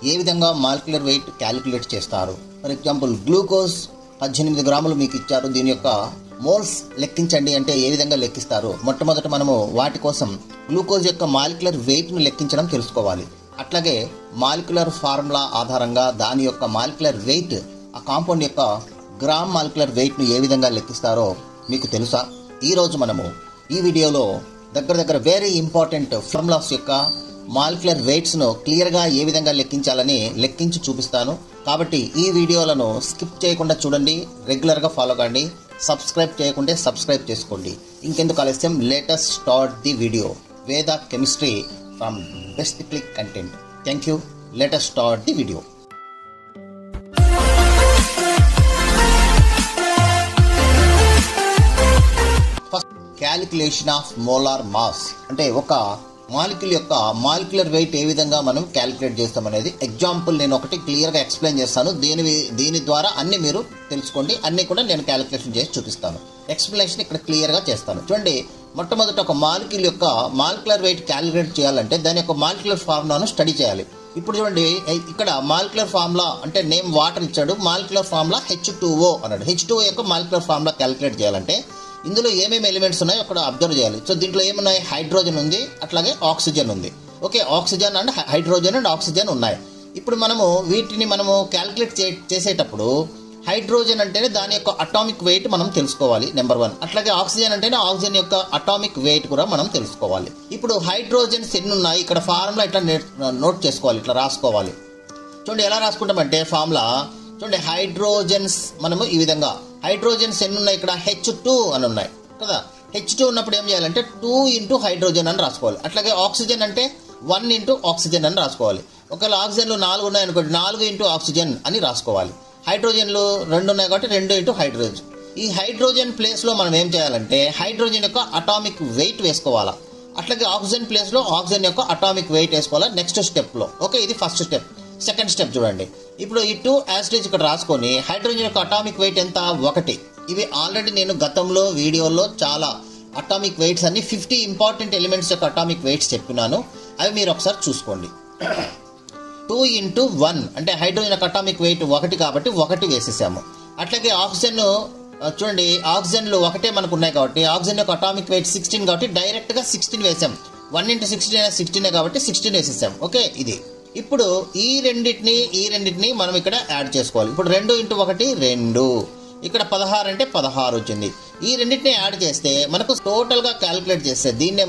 ఏ విధంగా molecular weight calculate చేస్తారు. For example glucose 18 గ్రాములు మీకు ఇచ్చారు, దీని యొక్క మోల్స్ లెక్కించండి అంటే ఏ విధంగా లెక్కిస్తారు. మొట్టమొదట మనము వాటి కోసం గ్లూకోజ్ యొక్క మాలిక్యులర్ వెయిట్ను లెక్కించడం తెలుసుకోవాలి. అట్లాగే మాలిక్యులర్ ఫార్ములా ఆధారంగా దాని యొక్క మాలిక్యులర్ వెయిట్, ఆ కాంపౌండ్ యొక్క గ్రామ్ మాలిక్యులర్ వెయిట్ను ఏ విధంగా లెక్కిస్తారో మీకు తెలుసా? ఈరోజు మనము ఈ వీడియోలో దగ్గర వెరీ ఇంపార్టెంట్ ఫార్ములాస్ యొక్క మాలిక్యులర్ వెయిట్స్ను క్లియర్గా ఏ విధంగా లెక్కించి చూపిస్తాను. కాబట్టి ఈ వీడియోలను స్కిప్ చేయకుండా చూడండి, రెగ్యులర్గా ఫాలో కండి. సబ్స్క్రైబ్ చేయకుంటే సబ్స్క్రైబ్ చేసుకోండి. ఇంకెందుకు ఆలస్యం, లేటెస్ట్ స్టార్ట్ ది వీడియో. వేద chemistry from best click content. Thank you. Latest start the video. First calculation of molar mass అంటే ఒక మాలిక్యూల్ యొక్క మాలిక్యులర్ వెయిట్ ఏ విధంగా మనం క్యాలిక్యులేట్ చేస్తాం అనేది ఎగ్జాంపుల్ నేను ఒకటి క్లియర్గా ఎక్స్ప్లెయిన్ చేస్తాను. దీని ద్వారా అన్ని మీరు తెలుసుకోండి. అన్ని కూడా నేను క్యాలిక్యులేషన్ చేసి చూపిస్తాను. ఎక్స్ప్లెనేషన్ ఇక్కడ క్లియర్గా చేస్తాను. చూడండి, మొట్టమొదట ఒక మాలిక్యూల్ యొక్క మాలిక్యులర్ వెయిట్ క్యాలిక్యులేట్ చేయాలంటే దాని యొక్క మాలిక్యులర్ ఫార్ములాను స్టడీ చేయాలి. ఇప్పుడు చూడండి, ఇక్కడ మాలిక్యులర్ ఫార్ములా అంటే నేమ్ వాటర్ ఇచ్చాడు, మాలిక్యులర్ ఫార్ములా H2O అన్నాడు. H2O యొక్క మాలిక్యులర్ ఫార్ములా క్యాలిక్యులేట్ చేయాలంటే ఇందులో ఏమేమి ఎలిమెంట్స్ ఉన్నాయో అక్కడ అబ్జర్వ్ చేయాలి. సో దీంట్లో ఏమున్నాయి, హైడ్రోజన్ ఉంది, అట్లాగే ఆక్సిజన్ ఉంది. Okay, oxygen and hydrogen and oxygen ఉన్నాయి. ఇప్పుడు వీటిని క్యాలిక్యులేట్ చేసేటప్పుడు హైడ్రోజన్ అంటేనే దాని యొక్క అటామిక్ వెయిట్ మనం తెలుసుకోవాలి, నెంబర్ 1. అట్లాగే ఆక్సిజన్ అంటేనే ఆక్సిజన్ యొక్క అటామిక్ వెయిట్ కూడా మనం తెలుసుకోవాలి. ఇప్పుడు హైడ్రోజన్స్ ఎన్ని ఉన్నాయి, ఇక్కడ ఫార్ములా ఇట్లా నోట్ చేసుకోవాలి, ఇట్లా రాసుకోవాలి. చూడండి ఎలా రాసుకుంటామంటే ఫార్ములా చూడండి, హైడ్రోజన్స్ ఈ విధంగా హైడ్రోజన్స్ ఎన్ని ఉన్నాయి, ఇక్కడ H2 అని ఉన్నాయి కదా. H2 ఉన్నప్పుడు ఏం చేయాలంటే 2 ఇంటూ హైడ్రోజన్ అని రాసుకోవాలి. అట్లాగే ఆక్సిజన్ అంటే 1 ఇంటూ ఆక్సిజన్ అని రాసుకోవాలి. ఒకవేళ ఆక్సిజన్లు 4 ఉన్నాయనుకోండి, 4 ఇంటూ ఆక్సిజన్ అని రాసుకోవాలి. హైడ్రోజన్లు 2 ఉన్నాయి కాబట్టి 2 ఇంటూ హైడ్రోజన్. ఈ హైడ్రోజన్ ప్లేస్లో మనం ఏం చేయాలంటే హైడ్రోజన్ యొక్క అటామిక్ వెయిట్ వేసుకోవాలా. అట్లాగే ఆక్సిజన్ ప్లేస్లో ఆక్సిజన్ యొక్క అటామిక్ వెయిట్ వేసుకోవాలా నెక్స్ట్ స్టెప్లో. ఓకే, ఇది ఫస్ట్ స్టెప్. సెకండ్ స్టెప్ చూడండి, ఇప్పుడు ఈ 2 యాసిడ్స్ ఇక్కడ రాసుకొని హైడ్రోజన్ యొక్క అటామిక్ వెయిట్ ఎంత, 1. ఇవి ఆల్రెడీ నేను గతంలో వీడియోలో చాలా అటామిక్ వెయిట్స్ అన్ని 50 ఇంపార్టెంట్ ఎలిమెంట్స్ యొక్క అటామిక్ వెయిట్స్ చెప్పినాను. అవి మీరు ఒకసారి చూసుకోండి. 2 ఇంటూ 1 అంటే హైడ్రోజన్ యొక్క అటామిక్ వెయిట్ 1 కాబట్టి 1 వేసేసాము. అట్లాగే ఆక్సిజన్ చూడండి, ఆక్సిజన్లు 1 మనకు ఉన్నాయి కాబట్టి ఆక్సిజన్ యొక్క అటామిక్ వెయిట్ 16 కాబట్టి డైరెక్ట్గా 16 వేసాం. 1 ఇంటూ 16 16 కాబట్టి 16 వేసేసాం. ఓకే, ఇది. ఇప్పుడు ఈ రెండింటిని మనం ఇక్కడ యాడ్ చేసుకోవాలి. ఇప్పుడు 2 ఇంటూ 1 2, ఇక్కడ 16 అంటే 16 వచ్చింది. ఈ రెండింటిని యాడ్ చేస్తే మనకు టోటల్గా క్యాలిక్యులేట్ చేస్తే దీన్నే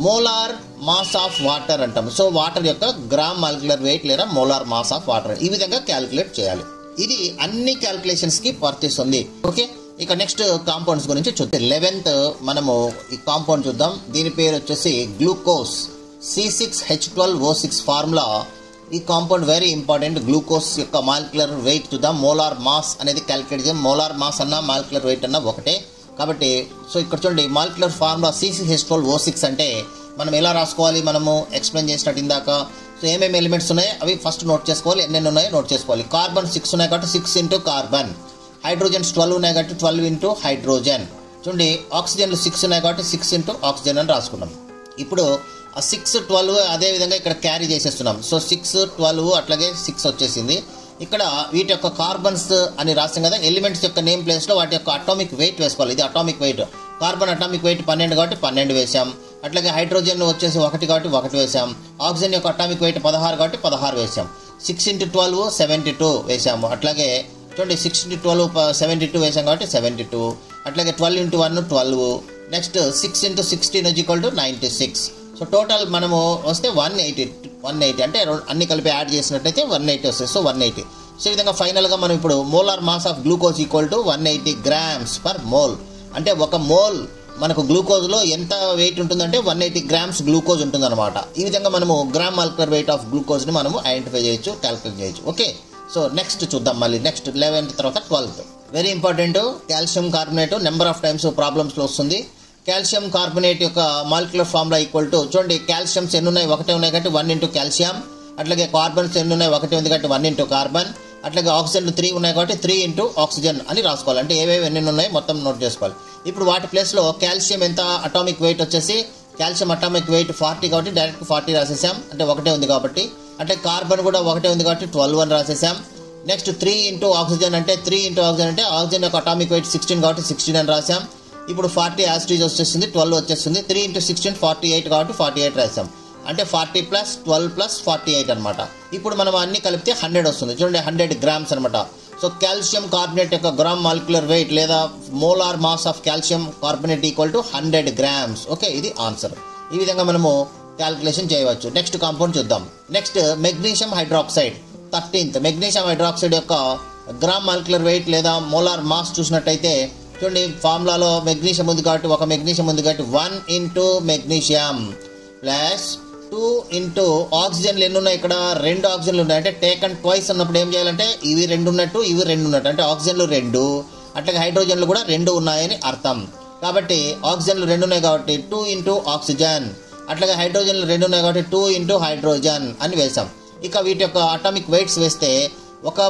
మోలార్ మాస్ ఆఫ్ వాటర్ అంటాము. సో వాటర్ యొక్క గ్రామ్ మాలిక్యులర్ వెయిట్ లేదా మోలార్ మాస్ ఆఫ్ వాటర్ ఈ విధంగా క్యాలిక్యులేట్ చేయాలి. ఇది అన్ని క్యాలిక్యులేషన్స్ కి వర్తిస్తుంది. ఓకే, ఇక నెక్స్ట్ కాంపౌండ్స్ గురించి చూద్దాం. 11th ఈ కాంపౌండ్ చూద్దాం. దీని పేరు వచ్చేసి గ్లూకోజ్, C6H12O6 ఫార్ములా. ఈ కాంపౌండ్ వెరీ ఇంపార్టెంట్. గ్లూకోజ్ యొక్క మాలిక్యులర్ వెయిట్ చూద్దాం. మోలార్ మాస్ అనేది క్యాలిక్యులేట్ చేద్దాం. మోలార్ మాస్ అన్న మాలిక్యులర్ వెయిట్ అన్న ఒకటే కాబట్టి సో ఇక్కడ చూడండి, మాలిక్యులర్ ఫార్ములా C6H12O6 అంటే మనం ఎలా రాసుకోవాలి, ఎక్స్ప్లెయిన్ చేసినట్టు ఇందాక. సో ఏమేమి ఎలిమెంట్స్ ఉన్నాయో అవి ఫస్ట్ నోట్ చేసుకోవాలి, ఎన్నెన్ని ఉన్నాయో నోట్ చేసుకోవాలి. కార్బన్ 6 ఉన్నాయి కాబట్టి 6 ఇంటూ కార్బన్. హైడ్రోజన్స్ 12 ఉన్నాయి కాబట్టి 12 ఇంటూ హైడ్రోజన్. చూడండి, ఆక్సిజన్లు 6 ఉన్నాయి కాబట్టి 6 ఇంటూ ఆక్సిజన్ అని రాసుకున్నాం. ఇప్పుడు 6 12 అదే విధంగా ఇక్కడ క్యారీ చేసేస్తున్నాం. సో 6 12 అట్లాగే 6 వచ్చేసింది. ఇక్కడ వీటి యొక్క కార్బన్స్ అని రాసాం కదా, ఎలిమెంట్స్ యొక్క నేమ్ ప్లేస్లో వాటి యొక్క అటామిక్ వెయిట్ వేసుకోవాలి. ఇది atomic weight. Carbon atomic weight 12 కాబట్టి 12 వేసాం. అట్లాగే హైడ్రోజన్ వచ్చేసి 1 కాబట్టి 1 వేసాం. ఆక్సిజన్ యొక్క అటామిక్ వెయిట్ 16 కాబట్టి 16 వేసాం. 6 ఇంటూ 12 72 వేసాము. అట్లాగే చూడండి, 6 ఇంటూ 12 72 వేసాం కాబట్టి 72. అట్లాగే 12 into 1 12. Next 6 into 16 96. So total వస్తే 180 అంటే అన్ని కలిపి యాడ్ చేసినట్లయితే 180 వస్తాయి. సో 180. సో ఈ విధంగా ఫైనల్గా మనం ఇప్పుడు molar mass of glucose equal to 180 grams per mole. అంటే ఒక మోల్ మనకు గ్లూకోజ్లో ఎంత వెయిట్ ఉంటుందంటే 180 గ్రామ్స్ గ్లూకోజ్ ఉంటుంది అనమాట. ఈ విధంగా గ్రామ్ మాలిక్యులర్ వెయిట్ ఆఫ్ గ్లూకోజ్ని ఐడెంటిఫై చేయొచ్చు, క్యాలిక్యులేట్ చేయొచ్చు. ఓకే, సో నెక్స్ట్ చూద్దాం. మళ్ళీ నెక్స్ట్ 11th తర్వాత 12th very important. Calcium carbonate number of times ప్రాబ్లమ్స్లో వస్తుంది. కాల్షియం కార్బోనేట్ యొక్క మాలిక్యులర్ ఫార్ములా ఈక్వల్ టు చూడండి, కాల్షియమ్స్ ఎన్ని ఉన్నాయి, 1 ఉన్నాయి కాబట్టి 1 ఇంటూ కాల్షియం. అట్లాగే కార్బన్స్ ఎన్ని ఉన్నాయి, 1 ఉంది కాబట్టి 1 ఇంటూ కార్బన్. అట్లాగే ఆక్సిజన్లు 3 ఉన్నాయి కాబట్టి 3 ఇంటూ ఆక్సిజన్ అని రాసుకోవాలి. అంటే ఏవేవి ఎన్ని ఉన్నాయి మొత్తం నోట్ చేసుకోవాలి. ఇప్పుడు వాటి ప్లేస్లో కాల్షియం ఎంత అటామిక్ వెయిట్ వచ్చేసి కాల్షియం అటామిక్ వెయిట్ 40 కాబట్టి డైరెక్ట్ 40 రాసేసాం, అంటే 1 ఉంది కాబట్టి. అంటే కార్బన్ కూడా ఒకటే ఉంది కాబట్టి 12 అని రాసేసాం. నెక్స్ట్ 3 ఇంటూ ఆక్సిజన్ అంటే 3 ఇంటూ ఆక్సిజన్ అంటే ఆక్సిజన్ యొక్క అటామిక్ వెయిట్ 16 కాబట్టి 16 అని రాసాం. ఇప్పుడు 40 యాసిటీజ్ వచ్చేస్తుంది, 12 వచ్చేస్తుంది. 3 ఇంటూ 16 48 కాబట్టి 48 రాసాం. అంటే 40 ప్లస్ 12 ప్లస్ 48 అనమాట. ఇప్పుడు మనం అన్ని కలిపితే 100 వస్తుంది. చూడండి 100 గ్రామ్స్ అనమాట. సో కాల్షియం కార్బోనేట్ యొక్క గ్రామ్ మాలిక్యులర్ వెయిట్ లేదా molar mass of calcium carbonate equal to 100 grams. Okay, ఇది ఆన్సర్. ఈ విధంగా మనము క్యాల్కులేషన్ చేయవచ్చు. నెక్స్ట్ కాంపౌండ్ చూద్దాం. Next magnesium hydroxide 13th. Magnesium hydroxide యొక్క గ్రామ్ మాలిక్యులర్ వెయిట్ లేదా మోలార్ మాస్ చూసినట్టయితే చూడండి ఫార్ములాలో మెగ్నీషియం ఉంది కాబట్టి ఒక మెగ్నీషియం ఉంది కాబట్టి 1 ఇంటూ మెగ్నీషియం ప్లస్ 2 ఇంటూ ఆక్సిజన్లు ఎన్ని ఉన్నాయి, ఇక్కడ 2 ఆక్సిజన్లు ఉన్నాయి. అంటే టేకన్ ట్వైస్ అన్నప్పుడు ఏం చేయాలంటే ఇవి 2 ఉన్నట్టు ఇవి 2 ఉన్నట్టు, అంటే ఆక్సిజన్లు 2 అట్లాగే హైడ్రోజన్లు కూడా 2 ఉన్నాయని అర్థం. కాబట్టి ఆక్సిజన్లు 2 ఉన్నాయి కాబట్టి 2 ఇంటూ ఆక్సిజన్, అట్లాగే హైడ్రోజన్లు 2 ఉన్నాయి కాబట్టి 2 ఇంటూ హైడ్రోజన్ అని వేసాం. ఇక వీటి యొక్క అటామిక్ వెయిట్స్ వేస్తే ఒక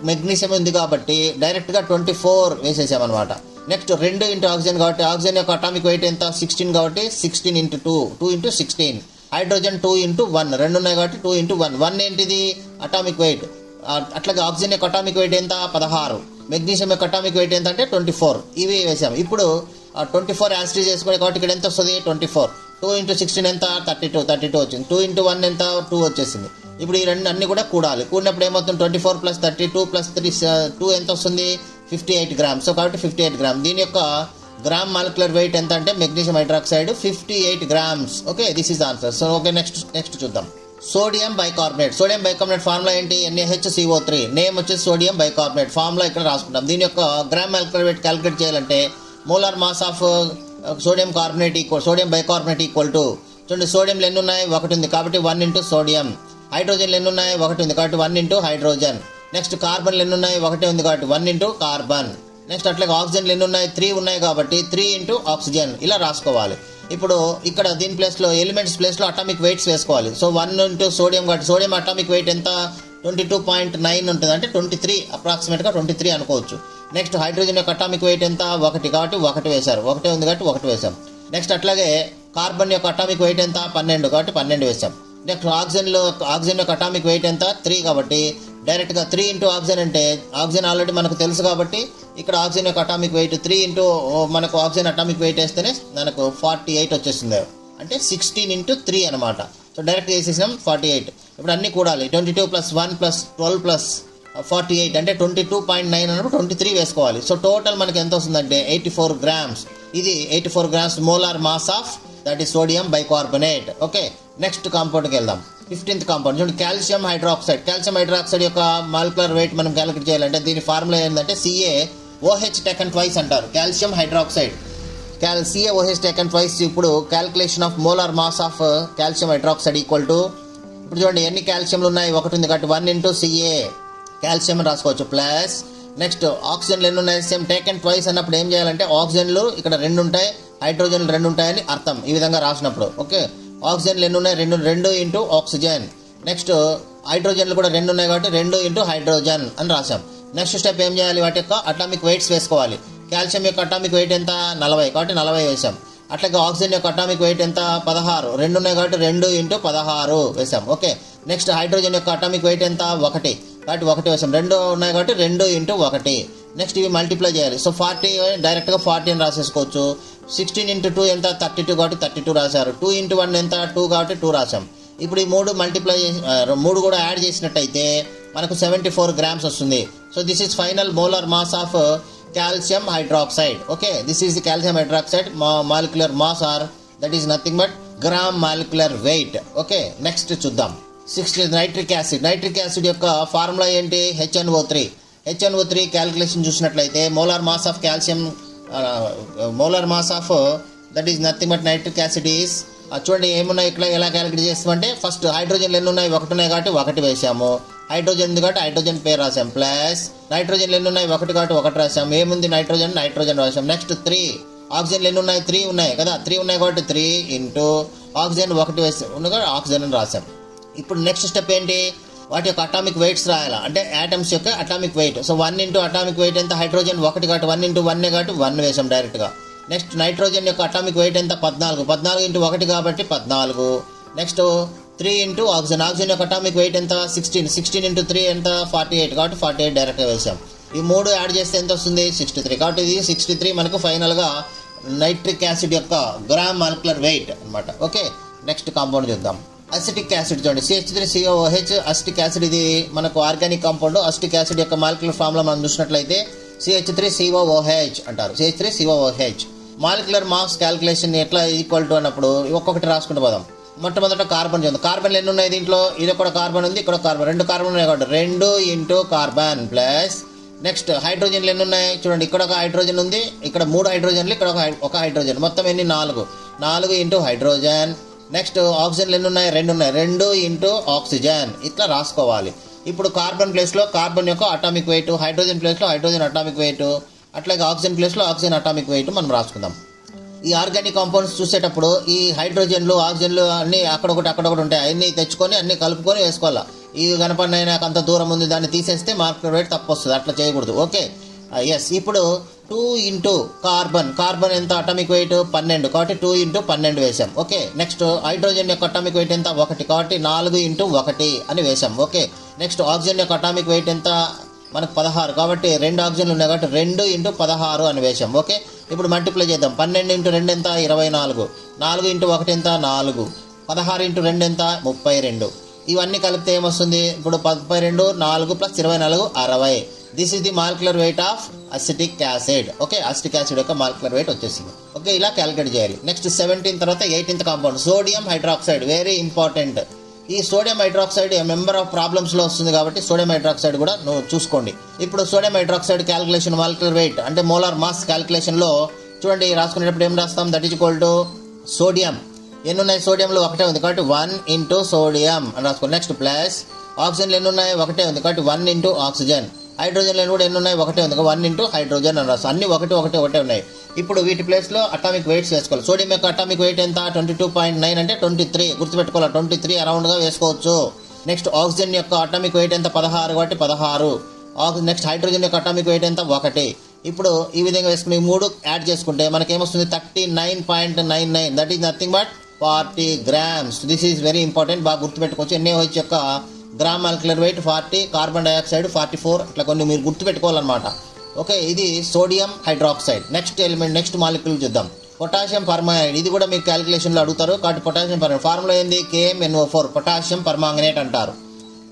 మెగ్నీషియం ఉంది కాబట్టి డైరెక్ట్గా 24 వేసేసామన్నమాట. నెక్స్ట్ 2 ఇంటూ ఆక్సిజన్ కాబట్టి ఆక్సిజన్ యొక్క అటామిక్ వెయిట్ ఎంత 16 కాబట్టి 16 ఇంటూ 2 ఇంటూ 16. హైడ్రోజన్ 2 ఇంటూ 1 2 ఉన్నాయి కాబట్టి 2 ఇంటూ 1 ఏంటిది అటామిక్ వెయిట్. అట్లాగే ఆక్సిజన్ యొక్క అటామిక్ వెయిట్ ఎంత 16, మెగ్నీషియం యొక్క అటామిక్ వెయిట్ ఎంత అంటే 24. ఇవి వేసాం. ఇప్పుడు 24 యాసిటీస్ వేసుకోవాలి కాబట్టి ఇక్కడ ఎంత వస్తుంది 24. 2 ఇంటూ 16 ఎంత 32 వచ్చింది. 2 ఇంటూ 1 ఎంత 2 వచ్చేసింది. ఇప్పుడు ఈ రెండు అన్ని కూడా కూడాలి. కూడినప్పుడు ఏమవుతుంది 24 ప్లస్ 32 ప్లస్ 2 ఎంత వస్తుంది 58 గ్రామ్స్. సో కాబట్టి 58 గ్రామ్. దీని యొక్క గ్రామ్ మాలిక్యులర్ వెయిట్ ఎంత అంటే magnesium hydroxide 58 grams. Okay, this is answer. So okay, next చూద్దాం. Sodium bicarbonate. Sodium bicarbonate formula ఏంటి NaHCO3. నేమ్ వచ్చేసి సోడియం బైకార్బోనేట్. ఫార్ములా ఇక్కడ రాసుకుంటాం. దీని యొక్క గ్రామ్ మాలిక్యులర్ వెయిట్ క్యాలిక్యులేట్ చేయాలంటే molar mass of sodium carbonate sodium bicarbonate equal to చూడండి సోడియంలు ఎన్ని ఉన్నాయి 1 ఉంది కాబట్టి 1 ఇంటూ సోడియం. హైడ్రోజన్లు ఎన్ని ఉన్నాయి 1 ఉంది కాబట్టి 1 ఇంటూ హైడ్రోజన్. నెక్స్ట్ కార్బన్లు ఎన్ని ఉన్నాయి 1 ఉంది కాబట్టి 1 ఇంటూ కార్బన్. నెక్స్ట్ అట్లాగే ఆక్సిజన్లు ఎన్ని ఉన్నాయి 3 ఉన్నాయి కాబట్టి 3 ఇంటూ ఆక్సిజన్. ఇలా రాసుకోవాలి. ఇప్పుడు ఇక్కడ దీని ప్లేస్లో ఎలిమెంట్స్ ప్లేస్లో అటామిక్ వెయిట్స్ వేసుకోవాలి. సో 1 ఇంటూ సోడియం కాబట్టి సోడియం అటామిక్ వెయిట్ ఎంత 22.9 ఉంటుంది, అంటే 23 అప్రాక్సిమేట్గా 23 అనుకోవచ్చు. నెక్స్ట్ హైడ్రోజన్ యొక్క అటామిక్ వెయిట్ ఎంత 1 కాబట్టి 1 వేశారు, 1 ఉంది కాబట్టి 1 వేసాం. నెక్స్ట్ అట్లాగే కార్బన్ యొక్క అటామిక్ వెయిట్ ఎంత 12 కాబట్టి 12 వేసాం. నెక్స్ట్ ఆక్సిజన్ యొక్క అటామిక్ వెయిట్ ఎంత 3 కాబట్టి డైరెక్ట్గా 3 ఇంటూ ఆక్సిజన్ అంటే ఆక్సిజన్ ఆల్రెడీ మనకు తెలుసు కాబట్టి ఇక్కడ ఆక్సిజన్ యొక్క అటామిక్ వెయిట్ 3 ఇంటూ మనకు ఆక్సిజన్ అటామిక్ వెయిట్ వేస్తేనే మనకు 48 వచ్చేస్తుంది, అంటే 16 ఇంటూ 3 అనమాట. సో డైరెక్ట్ వేసేసినాం 48. ఇప్పుడు అన్ని కూడాలి 22 ప్లస్ 1 ప్లస్ 12 ప్లస్ 48 అంటే 22.9 అన్నప్పుడు 23 వేసుకోవాలి. సో టోటల్ మనకి ఎంత వస్తుందంటే 84 గ్రామ్స్. ఇది 84 grams molar mass of that is sodium bicarbonate. Okay, next కాంపౌండ్కి వెళ్దాం. 15th కాంపౌండ్ చూడండి కాల్షియం హైడ్రాక్సైడ్. కాల్షియం హైడ్రాక్సైడ్ యొక్క మాలిక్యులర్ వెయిట్ మనం క్యాలిక్యులేట్ చేయాలంటే దీని ఫార్ములా ఏంటంటే CaOH టెకన్ ట్వైస్ అంటారు. Calcium hydroxide CaOH taken twice. ఇప్పుడు calculation of molar mass of calcium hydroxide equal to ఇప్పుడు చూడండి ఎన్ని కాల్షియంలు ఉన్నాయి 1 ఉంది కాబట్టి 1 ఇంటూ Ca కాల్షియం రాసుకోవచ్చు ప్లస్ నెక్స్ట్ ఆక్సిజన్లు ఎన్ని ఉన్నాయి సేమ్ టేకెన్ ట్వైస్ అన్నప్పుడు ఏం చేయాలంటే ఆక్సిజన్లు ఇక్కడ 2 ఉంటాయి, హైడ్రోజన్లు 2 ఉంటాయని అర్థం ఈ విధంగా రాసినప్పుడు. ఓకే, ఆక్సిజన్లు ఎన్ని ఉన్నాయి 2 ఇంటూ ఆక్సిజన్. నెక్స్ట్ హైడ్రోజన్లు కూడా 2 ఉన్నాయి కాబట్టి 2 ఇంటూ హైడ్రోజన్ అని రాసాం. నెక్స్ట్ స్టెప్ ఏం చేయాలి వాటి యొక్క అటామిక్ వెయిట్స్ వేసుకోవాలి. కాల్షియం యొక్క అటామిక్ వెయిట్ ఎంత 40 కాబట్టి 40 వేసాం. అట్లాగే ఆక్సిజన్ యొక్క అటామిక్ వెయిట్ ఎంత 16 2 ఉన్నాయి కాబట్టి 2 ఇంటూ 16 వేసాం. ఓకే, నెక్స్ట్ హైడ్రోజన్ యొక్క అటామిక్ వెయిట్ ఎంత 1 కాబట్టి 1 వేసాం. 2 ఉన్నాయి కాబట్టి 2 ఇంటూ 1. నెక్స్ట్ ఇవి మల్టిప్లై చేయాలి. సో 40 డైరెక్ట్గా 40 అని రాసేసుకోవచ్చు. 16 ఇంటూ 2 ఎంత 32 కాబట్టి 32 రాశారు. 2 ఇంటూ 1 ఎంత 2 కాబట్టి 2 రాసాం. ఇప్పుడు ఈ 3 మల్టిప్లై 3 కూడా యాడ్ చేసినట్టయితే మనకు 74 గ్రామ్స్ వస్తుంది. So this is final molar mass of calcium hydroxide. Okay, this is the calcium hydroxide molecular mass, or that is nothing but gram molecular weight. Okay, next చూద్దాం. 16 నైట్రిక్ యాసిడ్. నైట్రిక్ యాసిడ్ యొక్క formula ఏంటి HNO3 calculation చూసినట్లయితే molar mass of calcium molar mass of that is nothing but nitric acid is చూడండి ఏమున్నాయి ఇక్కడ ఎలా calculate చేస్తామంటే first హైడ్రోజన్లు ఎన్ని ఉన్నాయి 1 ఉన్నాయి కాబట్టి 1 వేసాము. హైడ్రోజన్ ఉంది కాబట్టి హైడ్రోజన్ పేరు రాసాం ప్లస్ నైట్రోజన్లు ఎన్ని ఉన్నాయి 1 కాబట్టి 1 రాసాం. ఏముంది నైట్రోజన్ రాసాం. నెక్స్ట్ 3 ఆక్సిజన్లు ఎన్ని ఉన్నాయి 3 ఉన్నాయి కదా 3 ఉన్నాయి కాబట్టి 3 ఇంటూ ఆక్సిజన్ 1 వేసి ఉంది కాబట్టి ఆక్సిజన్ అని రాసాం. ఇప్పుడు నెక్స్ట్ స్టెప్ ఏంటి వాటి యొక్క అటామిక్ వెయిట్స్ రాయాలా అంటే యాటమ్స్ యొక్క atomic wait. So 1 into atomic weight ఎంత హైడ్రోజన్ 1 కాబట్టి 1 ఇంటూ 1 కాబట్టి 1 వేసాం డైరెక్ట్గా. నెక్స్ట్ నైట్రోజన్ యొక్క అటామిక్ వెయిట్ ఎంత 14 ఇంటూ 1 కాబట్టి 14. Next 3 into oxygen. ఆక్సిజన్ యొక్క అటామిక్ వెయిట్ ఎంత 16 ఇంటూ 3 ఎంత 48 కాబట్టి 48 డైరెక్ట్గా వేసాం. ఈ 3 యాడ్ చేస్తే ఎంత వస్తుంది 63 కాబట్టి ఇది 63 మనకు ఫైనల్గా నైట్రిక్ యాసిడ్ యొక్క గ్రామ్ మాలిక్యులర్ వెయిట్ అనమాట. ఓకే, నెక్స్ట్ కాంపౌండ్ చూద్దాం. అసిటిక్ యాసిడ్ చూడండి, CH3COOH అసిటిక్ యాసిడ్. ఇది మనకు ఆర్గానిక్ కాంపౌండ్. అసిటిక్ యాసిడ్ యొక్క మాలిక్యులర్ ఫార్ములా మనం చూసినట్లయితే CH3COOH అంటారు. CH3COOH. మాలిక్యులర్ మాస్ క్యాలిక్యులేషన్ ఎట్లా ఈక్వల్ టు అన్నప్పుడు ఒక్కొక్కటి రాసుకుంటూ పోదాం. మొట్టమొదట కార్బన్ చూద్దాం. కార్బన్లు ఎన్ని ఉన్నాయి దీంట్లో? ఇది కూడా కార్బన్ ఉంది, ఇక్కడ కార్బన్, 2 కార్బన్ ఉన్నాయి కాబట్టి 2 ఇంటూ కార్బన్ ప్లస్ నెక్స్ట్ హైడ్రోజన్లు ఎన్ని ఉన్నాయి చూడండి. ఇక్కడ ఒక హైడ్రోజన్ ఉంది, ఇక్కడ 3 హైడ్రోజన్లు, ఇక్కడ ఒక హైడ్రోజన్, మొత్తం ఎన్ని 4 ఇంటూ హైడ్రోజన్. నెక్స్ట్ ఆక్సిజన్లు ఎన్ని ఉన్నాయి? 2 ఉన్నాయి, 2 ఇంటూ ఆక్సిజన్. ఇట్లా రాసుకోవాలి. ఇప్పుడు కార్బన్ ప్లేస్లో కార్బన్ యొక్క అటామిక్ వెయిట్, హైడ్రోజన్ ప్లేస్లో హైడ్రోజన్ అటామిక్ వెయిట్, అట్లాగే ఆక్సిజన్ ప్లేస్లో ఆక్సిజన్ అటామిక్ వెయిట్ మనం రాసుకుందాం. ఈ ఆర్గానిక్ కాంపౌండ్స్ చూసేటప్పుడు ఈ హైడ్రోజన్లు ఆక్సిజన్లు అన్నీ అక్కడొకటి ఉంటాయి. అన్నీ తెచ్చుకొని అన్నీ కలుపుకొని వేసుకోవాలి. ఇవి కనపడినాయి నాకు అంత దూరం ఉంది దాన్ని తీసేస్తే మాలిక్యులర్ వెయిట్ తప్పు వస్తుంది, అట్లా చేయకూడదు. Okay, yes. ఇప్పుడు 2 ఇంటూ కార్బన్ ఎంత అటామిక్ వెయిట్ 12 కాబట్టి 2 ఇంటూ 12 వేసాం. ఓకే, నెక్స్ట్ హైడ్రోజన్ యొక్క అటామిక్ వెయిట్ ఎంత 1 కాబట్టి 4 ఇంటూ 1 అని వేసాం. ఓకే, నెక్స్ట్ ఆక్సిజన్ యొక్క అటామిక్ వెయిట్ ఎంత మనకు 16 కాబట్టి 2 ఆక్సిజన్లు ఉన్నాయి కాబట్టి 2 ఇంటూ 16 అని వేసాం. ఓకే, ఇప్పుడు మల్టిప్లై చేద్దాం. 12 ఇంటూ 2 ఎంత 24, 4 ఇంటూ 1 ఎంత 4, 16 ఇంటూ 2 ఎంత 32. ఇవన్నీ కలిపితే ఏమొస్తుంది? ఇప్పుడు 32 4 plus 24 60. This is the molecular weight of acetic acid. Okay, acetic acid యొక్క మాలిక్యులర్ వెయిట్ వచ్చేసింది. ఓకే, ఇలా క్యాలిక్యులేట్ చేయాలి. నెక్స్ట్ 17 తర్వాత 18th compound sodium hydroxide. Very important. ఈ సోడియం హైడ్రాక్సైడ్ మెంబర్ ఆఫ్ ప్రాబ్లమ్స్లో వస్తుంది కాబట్టి సోడియం హైడ్రాక్సైడ్ కూడా నువ్వు చూసుకోండి. ఇప్పుడు sodium hydroxide calculation molecular weight అంటే మోలార్ మాస్ క్యాలిక్యులేషన్లో చూడండి రాసుకునేటప్పుడు ఏం రాస్తాం? That is equal to sodium. ఎన్ని ఉన్నాయి? సోడియంలో 1 ఉంది కాబట్టి 1 ఇంటూ సోడియం అని రాసుకోండి. నెక్స్ట్ ప్లస్ ఆక్సిజన్లు ఎన్ని ఉన్నాయి? 1 ఉంది కాబట్టి 1 ఇంటూ ఆక్సిజన్. హైడ్రోజన్లు కూడా ఎన్ని ఉన్నాయి? 1 ఉంది, 1 ఇంటూ హైడ్రోజన్ అని రాస్తాం. అన్ని 1 ఉన్నాయి. ఇప్పుడు వీటి ప్లేస్లో అటామిక్ వెయిట్స్ వేసుకోవాలి. సోడియం యొక్క అటామిక్ వెయిట్ ఎంత 22.9 అంటే 23 గుర్తుపెట్టుకోవాలి. 23 అరౌండ్గా వేసుకోవచ్చు. నెక్స్ట్ ఆక్సిజన్ యొక్క అటామిక్ వెయిట్ ఎంత 16 కాబట్టి 16. నెక్స్ట్ హైడ్రోజన్ యొక్క అటామిక్ వెయిట్ ఎంత 1. ఇప్పుడు ఈ విధంగా వేసుకుని 3 యాడ్ చేసుకుంటే మనకేమొస్తుంది 39.99. That is nothing but 40 grams. This is very important, బాగా గుర్తుపెట్టుకోవచ్చు. NaOH యొక్క gram molecular wait 40, carbon dioxide 44, ఇట్లా కొన్ని మీరు గుర్తుపెట్టుకోవాలన్నమాట. ఓకే, ఇది sodium hydroxide. Next element, next molecule చూద్దాం. Potassium permanganate. ఇది కూడా మీకు క్యాలిక్యులేషన్లో అడుగుతారు కాబట్టి పొటాషియం పర్మాంగనేట్ ఫార్ములా ఏంది? KMnO4 పొటాషియం పర్మాంగనేట్ అంటారు.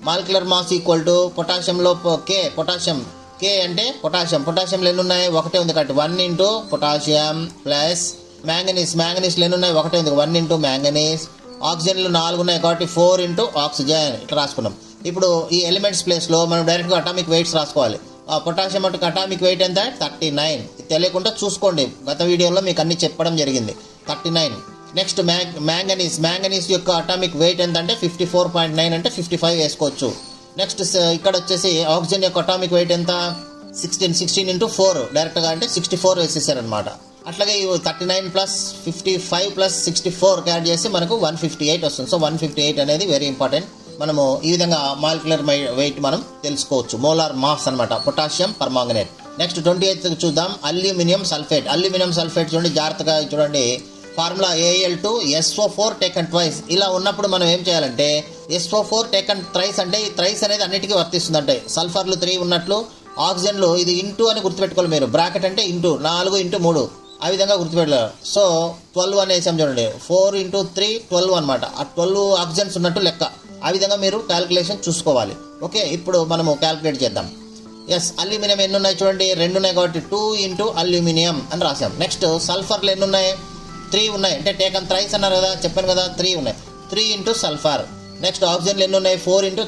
మాలిక్యులర్ మాస్ ఈక్వల్ టు పొటాషియంలో పొటాషియం K అంటే పొటాషియంలో ఎన్ని ఉన్నాయి? 1 ఉంది కాబట్టి 1 ఇంటూ పొటాషియం ప్లస్ మ్యాంగనీస్లో ఎన్ని ఉన్నాయి? 1 ఉంది, 1 ఇంటూ మ్యాంగనీస్. ఆక్సిజన్లు 4 ఉన్నాయి కాబట్టి 4 ఇంటూ ఆక్సిజన్ ఇట్లా రాసుకున్నాం. ఇప్పుడు ఈ ఎలిమెంట్స్ ప్లేస్లో మనం డైరెక్ట్గా అటామిక్ వెయిట్స్ రాసుకోవాలి. పొటాషియం యొక్క అటామిక్ వెయిట్ ఎంత 39. తెలియకుండా చూసుకోండి, గత వీడియోలో మీకు అన్ని చెప్పడం జరిగింది. 39. నెక్స్ట్ మ్యాంగనీస్ యొక్క అటామిక్ వెయిట్ ఎంత అంటే 54.9 అంటే 55 వేసుకోవచ్చు. నెక్స్ట్ ఇక్కడ వచ్చేసి ఆక్సిజన్ యొక్క అటామిక్ వెయిట్ ఎంత 16 ఇంటూ 4 డైరెక్ట్గా అంటే 64 వేసేసారనమాట. అట్లాగే 39 ప్లస్ 55 ప్లస్ 64 యాడ్ చేసి మనకు 158 వస్తుంది. సో 158 అనేది వెరీ ఇంపార్టెంట్. మనము ఈ విధంగా మాలిక్యులర్ వెయిట్ మనం తెలుసుకోవచ్చు. మోలార్ మాస్ అనమాట పొటాషియం పర్మాంగనేట్. నెక్స్ట్ 28 చూద్దాం. అల్యూమినియం సల్ఫేట్ చూడండి, జాగ్రత్తగా చూడండి. Formula Al2SO4 taken twice. ఇలా ఉన్నప్పుడు మనం ఏం చేయాలంటే SO4 టేకన్ థ్రైస్ అంటే ఈ థ్రైస్ అనేది అన్నిటికీ వర్తిస్తుంది. అంటే సల్ఫర్లు 3 ఉన్నట్లు ఆక్సిజన్లు ఇది ఇంటూ అని గుర్తుపెట్టుకోవాలి మీరు. బ్రాకెట్ అంటే ఇంటూ 4 ఇంటూ 3 ఆ విధంగా గుర్తుపెట్టారు. సో 12 అని వేసాం చూడండి. 4 ఇంటూ 3 12 అనమాట. ఆ 12 ఆక్సిజన్స్ ఉన్నట్టు లెక్క. ఆ విధంగా మీరు క్యాలిక్యులేషన్ చూసుకోవాలి. ఓకే, ఇప్పుడు మనము క్యాలిక్యులేట్ చేద్దాం. ఎస్, అల్యూమినియం ఎన్ని ఉన్నాయి చూడండి, 2 ఉన్నాయి కాబట్టి 2 ఇంటూ అల్యూమినియం అని రాసాం. నెక్స్ట్ సల్ఫర్లు ఎన్ని ఉన్నాయి? 3 ఉన్నాయి. అంటే టేకన్ థ్రైస్ అన్నారు కదా, చెప్పాను కదా, 3 ఉన్నాయి. 3 ఇంటూ సల్ఫర్. నెక్స్ట్ ఆక్సిజన్లు ఎన్ని ఉన్నాయి? 4 ఇంటూ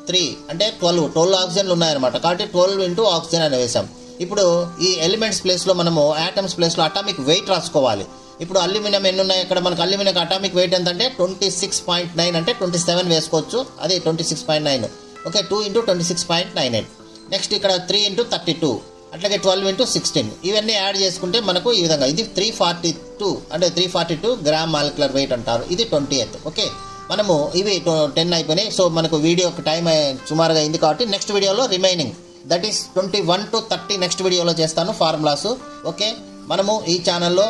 3 అంటే 12 ఆక్సిజన్లు ఉన్నాయన్నమాట. కాబట్టి 12 ఇంటూ ఆక్సిజన్ అని వేసాం. ఇప్పుడు ఈ ఎలిమెంట్స్ ప్లేస్లో మనము యాటమ్స్ ప్లేస్లో అటామిక్ వెయిట్ రాసుకోవాలి. ఇప్పుడు అల్యూమినియం ఎన్ని ఉన్నాయి? ఇక్కడ మనకు అల్యూమినియం అటామిక్ వెయిట్ ఎంత అంటే 26.9 అంటే 27 వేసుకోవచ్చు. అది 26.9. Okay, 2 into 26.98. నెక్స్ట్ ఇక్కడ 3 ఇంటూ 32 అట్లాగే 12 ఇంటూ 16. ఇవన్నీ యాడ్ చేసుకుంటే మనకు ఈ విధంగా ఇది 342 అంటే 342 గ్రామ్ మాలిక్యులర్ వెయిట్ అంటారు. ఇది 20th. ఓకే, మనము ఇవి 10 అయిపోయినాయి. సో మనకు వీడియో టైం సుమారుగా అయింది కాబట్టి నెక్స్ట్ వీడియోలో remaining that is 21 to 30 next వీడియోలో చేస్తాను ఫార్ములాస్. ఓకే, మనము ఈ ఛానల్లో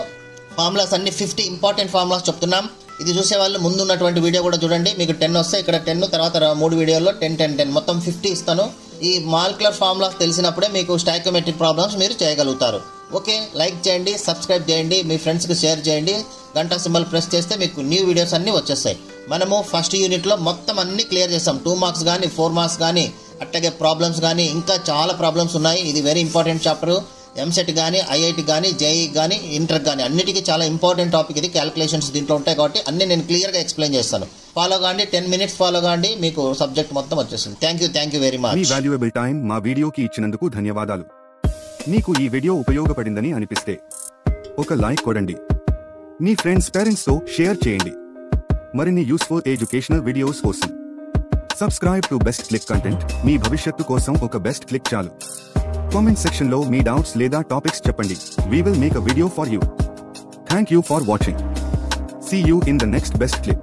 ఫార్ములాస్ అన్ని 50 ఇంపార్టెంట్ ఫార్ములాస్ చెప్తున్నాం. ఇది చూసే వాళ్ళు ముందు ఉన్నటువంటి వీడియో కూడా చూడండి, మీకు 10 వస్తాయి. ఇక్కడ 10 తర్వాత 3 వీడియోల్లో 10 మొత్తం 50 ఇస్తాను. ఈ మాలిక్యులర్ ఫార్ములాస్ తెలిసినప్పుడే మీకు స్టాయికోమెట్రిక్ ప్రాబ్లమ్స్ మీరు చేయగలుగుతారు. ఓకే, లైక్ చేయండి, సబ్స్క్రైబ్ చేయండి, మీ ఫ్రెండ్స్కి షేర్ చేయండి, గంట సింబల్ ప్రెస్ చేస్తే మీకు న్యూ వీడియోస్ అన్నీ వచ్చేస్తాయి. మనము ఫస్ట్ యూనిట్లో మొత్తం అన్ని క్లియర్ చేస్తాం. 2 మార్క్స్ కానీ 4 మార్క్స్ కానీ అట్లాగే ప్రాబ్లమ్స్ కానీ ఇంకా చాలా ప్రాబ్లమ్స్ ఉన్నాయి. ఇది వెరీ ఇంపార్టెంట్ చాప్టర్. ఎంసెట్ కానీ ఐఐటి కానీ జేఈ కానీ ఇంటర్ కానీ అన్నిటికీ చాలా ఇంపార్టెంట్ టాపిక్ ఇది. క్యాలిక్యులేషన్స్ దీంట్లో ఉంటాయి కాబట్టి అన్ని నేను క్లియర్గా ఎక్స్ప్లెయిన్ చేస్తాను. ఫాలో కాండి, 10 minutes ఫాలో కాండి, మీకు సబ్జెక్ట్ మొత్తం వచ్చేస్తుంది. Thank you very much. Me valuable time మా వీడియోకి ఇచ్చినందుకు ధన్యవాదాలు. మీకు ఈ వీడియో ఉపయోగపడిందని అనిపిస్తే ఒక లైక్ కొడండి, మీ ఫ్రెండ్స్ పేరెంట్స్ తో షేర్ చేయండి. మరిన్ని యూస్ఫుల్ ఎడ్యుకేషనల్ వీడియోస్ కోసం subscribe to best click content. మీ భవిష్యత్తు కోసం ఒక బెస్ట్ క్లిక్ చాలు. కామెంట్ సెక్షన్ లో మీ డౌట్స్ లేదా టాపిక్స్ చెప్పండి. We will make a video for you. Thank you for watching. See you in the next best click.